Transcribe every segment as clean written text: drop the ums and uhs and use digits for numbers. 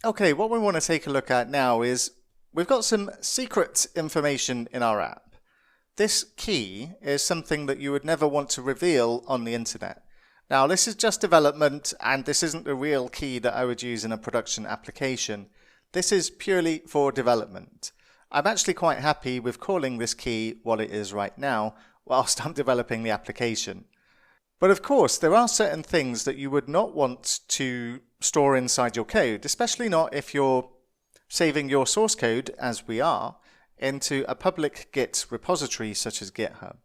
Okay, what we want to take a look at now is we've got some secret information in our app. This key is something that you would never want to reveal on the internet. Now, this is just development, and this isn't the real key that I would use in a production application. This is purely for development. I'm actually quite happy with calling this key what it is right now whilst I'm developing the application. But of course, there are certain things that you would not want to store inside your code, especially not if you're saving your source code, as we are, into a public Git repository such as GitHub.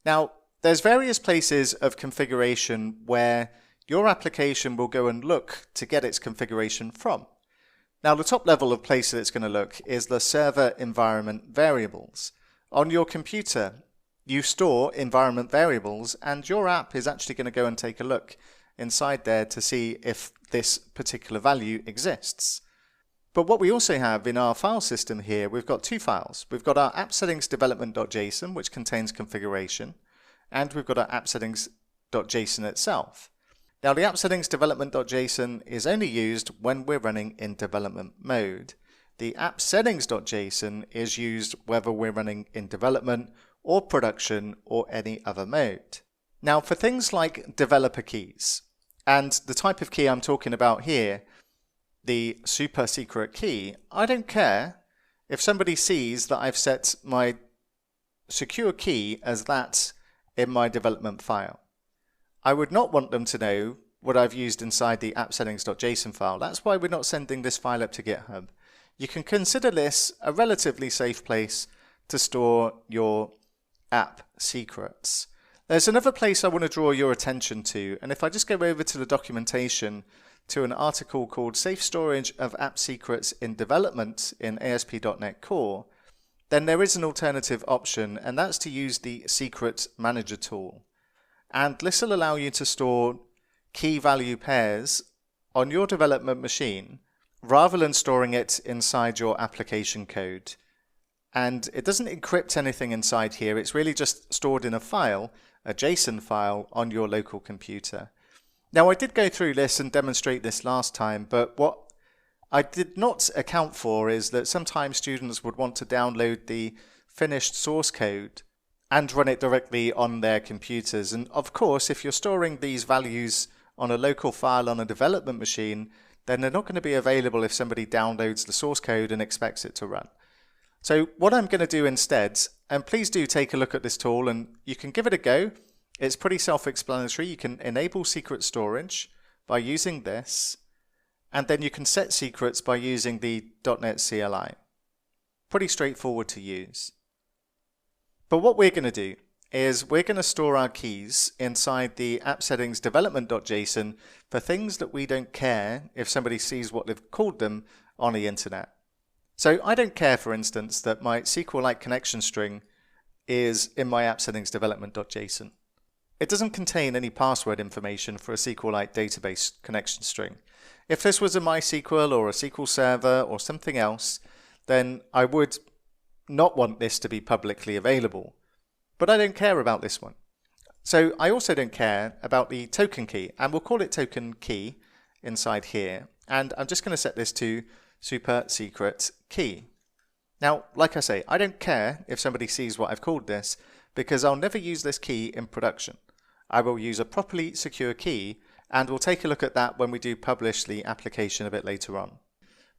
Now, there's various places of configuration where your application will go and look to get its configuration from. Now, the top level of place that it's going to look is the server environment variables. On your computer, you store environment variables, and your app is actually going to go and take a look inside there to see if this particular value exists. But what we also have in our file system here, we've got two files. We've got our app settings development.json, which contains configuration, and we've got our app settings.json itself. Now, the app settings development.json is only used when we're running in development mode. The app settings.json is used whether we're running in development or production or any other mode. Now, for things like developer keys, and the type of key I'm talking about here, the super secret key, I don't care if somebody sees that I've set my secure key as that in my development file. I would not want them to know what I've used inside the app settings.json file. That's why we're not sending this file up to GitHub. You can consider this a relatively safe place to store your app secrets. There's another place I want to draw your attention to, and if I just go over to the documentation to an article called Safe Storage of App Secrets in Development in ASP.NET Core, then there is an alternative option, and that's to use the Secret Manager tool. And this will allow you to store key value pairs on your development machine rather than storing it inside your application code. And it doesn't encrypt anything inside here, it's really just stored in a file, a JSON file, on your local computer. Now, I did go through this and demonstrate this last time, but what I did not account for is that sometimes students would want to download the finished source code and run it directly on their computers. And of course, if you're storing these values on a local file on a development machine, then they're not going to be available if somebody downloads the source code and expects it to run. So what I'm going to do instead, and please do take a look at this tool and you can give it a go. It's pretty self-explanatory. You can enable secret storage by using this, and then you can set secrets by using the .NET CLI. Pretty straightforward to use. But what we're going to do is we're going to store our keys inside the app settings development.json for things that we don't care if somebody sees what they've called them on the internet. So I don't care, for instance, that my SQLite connection string is in my app settings development.json. It doesn't contain any password information for a SQLite database connection string. If this was a MySQL or a SQL Server or something else, then I would not want this to be publicly available. But I don't care about this one. So I also don't care about the token key, and we'll call it token key inside here. And I'm just going to set this to super secret key. Now, like I say, I don't care if somebody sees what I've called this, because I'll never use this key in production. I will use a properly secure key, and we'll take a look at that when we do publish the application a bit later on.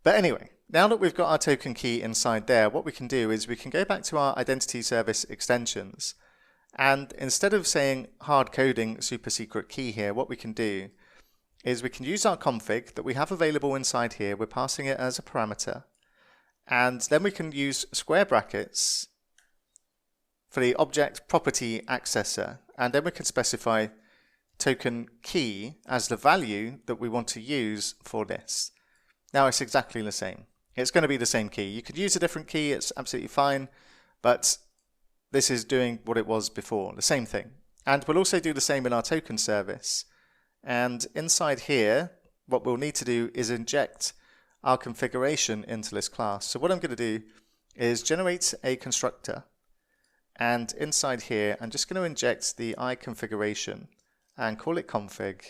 But anyway, now that we've got our token key inside there, what we can do is we can go back to our identity service extensions, and instead of saying hard coding super secret key here, what we can do is we can use our config that we have available inside here. We're passing it as a parameter, and then we can use square brackets for the object property accessor, and then we can specify token key as the value that we want to use for this. Now it's exactly the same. It's going to be the same key. You could use a different key, it's absolutely fine, but this is doing what it was before, the same thing. And we'll also do the same in our token service. And inside here, what we'll need to do is inject our configuration into this class. So what I'm going to do is generate a constructor, and inside here I'm just going to inject the iConfiguration and call it config,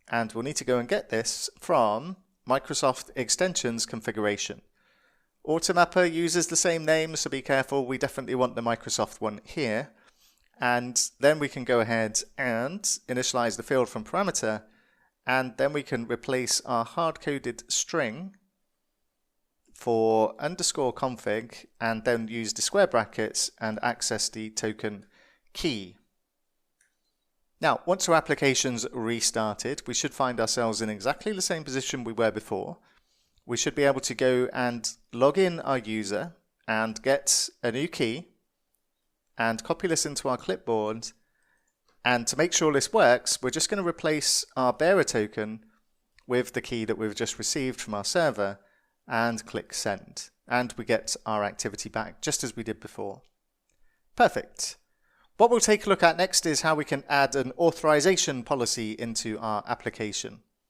and we'll need to go and get this from Microsoft Extensions configuration. Automapper uses the same name, so be careful. We definitely want the Microsoft one here. And then we can go ahead and initialize the field from parameter, and then we can replace our hard-coded string for _config, and then use the square brackets and access the token key. Now, once our application's restarted, we should find ourselves in exactly the same position we were before. We should be able to go and log in our user and get a new key and copy this into our clipboard. And to make sure this works, we're just going to replace our bearer token with the key that we've just received from our server and click send. And we get our activity back just as we did before. Perfect. What we'll take a look at next is how we can add an authorization policy into our application.